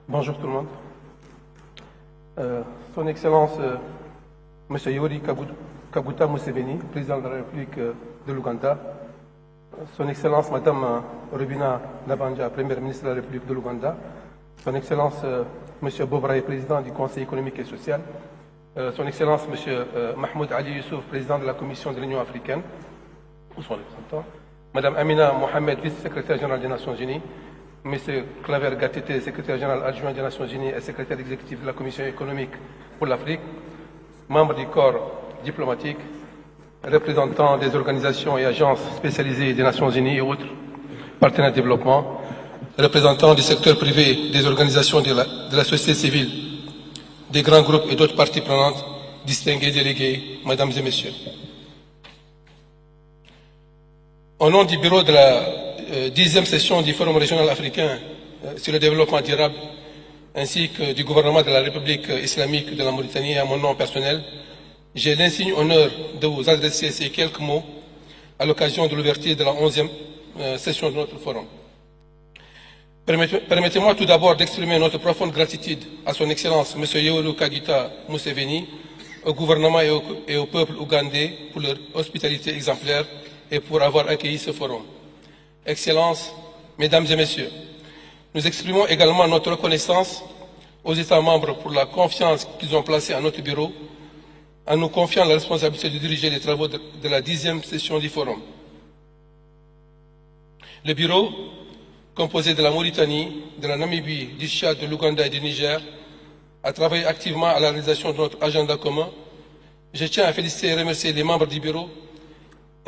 Bonjour tout le monde. Son Excellence M. Yoweri Kaguta Museveni, président de la République de l'Ouganda, Son Excellence Madame Rubina Nabanja, Première ministre de la République de l'Ouganda, Son Excellence M. Bobraye, président du Conseil économique et social, Son Excellence M. Mahmoud Ali Youssouf, président de la Commission de l'Union africaine, où sont les représentants, Madame Amina Mohamed, vice-secrétaire générale des Nations Unies, M. Claver Gatete, secrétaire général adjoint des Nations Unies et secrétaire exécutif de la Commission économique pour l'Afrique, membres du corps diplomatique, représentants des organisations et agences spécialisées des Nations Unies et autres partenaires de développement, représentants du secteur privé, des organisations de la société civile, des grands groupes et d'autres parties prenantes, distingués délégués, Mesdames et Messieurs. Au nom du bureau de la 10e session du Forum régional africain sur le développement durable, ainsi que du gouvernement de la République islamique de la Mauritanie et à mon nom personnel, j'ai l'insigne honneur de vous adresser ces quelques mots à l'occasion de l'ouverture de la 11e session de notre forum. Permettez-moi tout d'abord d'exprimer notre profonde gratitude à son Excellence M. Yoweri Kaguta Museveni, au gouvernement et au peuple ougandais pour leur hospitalité exemplaire et pour avoir accueilli ce forum. Excellences, Mesdames et Messieurs, nous exprimons également notre reconnaissance aux États membres pour la confiance qu'ils ont placée à notre bureau en nous confiant la responsabilité de diriger les travaux de la 10e session du forum. Le bureau, composé de la Mauritanie, de la Namibie, du Tchad, de l'Ouganda et du Niger, a travaillé activement à la réalisation de notre agenda commun. Je tiens à féliciter et remercier les membres du bureau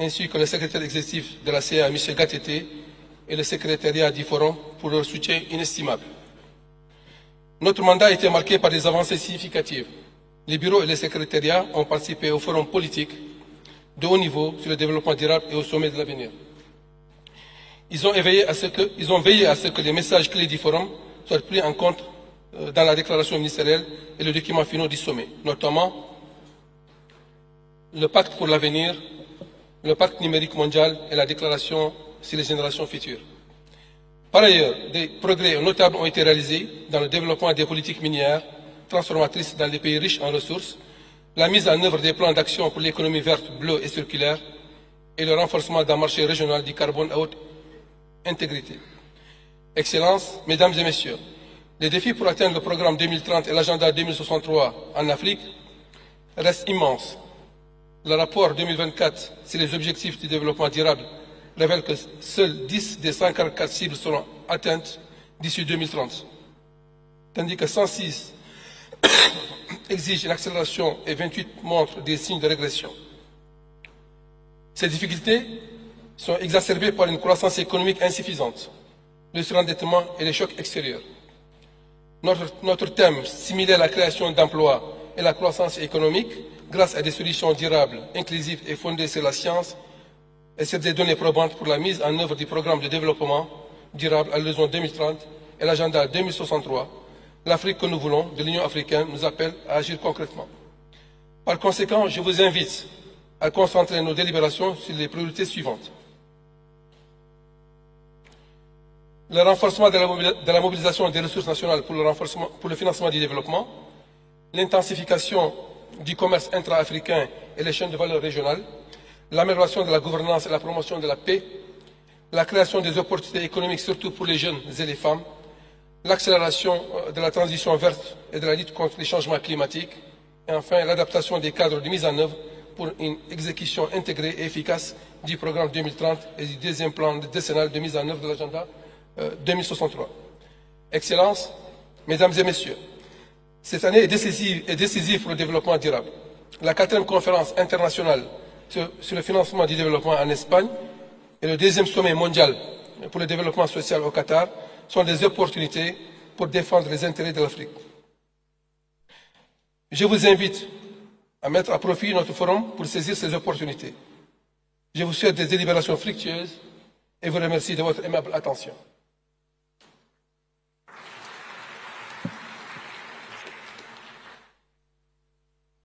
ainsi que le secrétaire exécutif de la CA, M. Gatete, et le secrétariat du Forum pour leur soutien inestimable. Notre mandat a été marqué par des avancées significatives. Les bureaux et les secrétariats ont participé au Forum politique de haut niveau sur le développement durable et au sommet de l'avenir. Ils ont veillé à ce que les messages clés du Forum soient pris en compte dans la déclaration ministérielle et le document final du sommet, notamment le pacte pour l'avenir, le pacte numérique mondial et la déclaration sur les générations futures. Par ailleurs, des progrès notables ont été réalisés dans le développement des politiques minières transformatrices dans les pays riches en ressources, la mise en œuvre des plans d'action pour l'économie verte, bleue et circulaire et le renforcement d'un marché régional du carbone à haute intégrité. Excellences, Mesdames et Messieurs, les défis pour atteindre le programme 2030 et l'agenda 2063 en Afrique restent immenses. Le rapport 2024 sur les objectifs du développement durable révèle que seules 10 des 144 cibles seront atteintes d'ici 2030, tandis que 106 exigent une accélération et 28 montrent des signes de régression. Ces difficultés sont exacerbées par une croissance économique insuffisante, le surendettement et les chocs extérieurs. Notre thème, stimuler la création d'emplois et la croissance économique grâce à des solutions durables, inclusives et fondées sur la science et sur des données probantes pour la mise en œuvre du programme de développement durable à l'horizon 2030 et l'agenda 2063, l'Afrique que nous voulons de l'Union africaine nous appelle à agir concrètement. Par conséquent, je vous invite à concentrer nos délibérations sur les priorités suivantes. Le renforcement de la mobilisation des ressources nationales pour le financement du développement, l'intensification du commerce intra-africain et les chaînes de valeur régionales, l'amélioration de la gouvernance et la promotion de la paix, la création des opportunités économiques surtout pour les jeunes et les femmes, l'accélération de la transition verte et de la lutte contre les changements climatiques, et enfin l'adaptation des cadres de mise en œuvre pour une exécution intégrée et efficace du programme 2030 et du deuxième plan décennal de mise en œuvre de l'agenda 2063. Excellences, Mesdames et Messieurs, cette année est décisive pour le développement durable. La 4e conférence internationale sur le financement du développement en Espagne et le 2e sommet mondial pour le développement social au Qatar sont des opportunités pour défendre les intérêts de l'Afrique. Je vous invite à mettre à profit notre forum pour saisir ces opportunités. Je vous souhaite des délibérations fructueuses et vous remercie de votre aimable attention.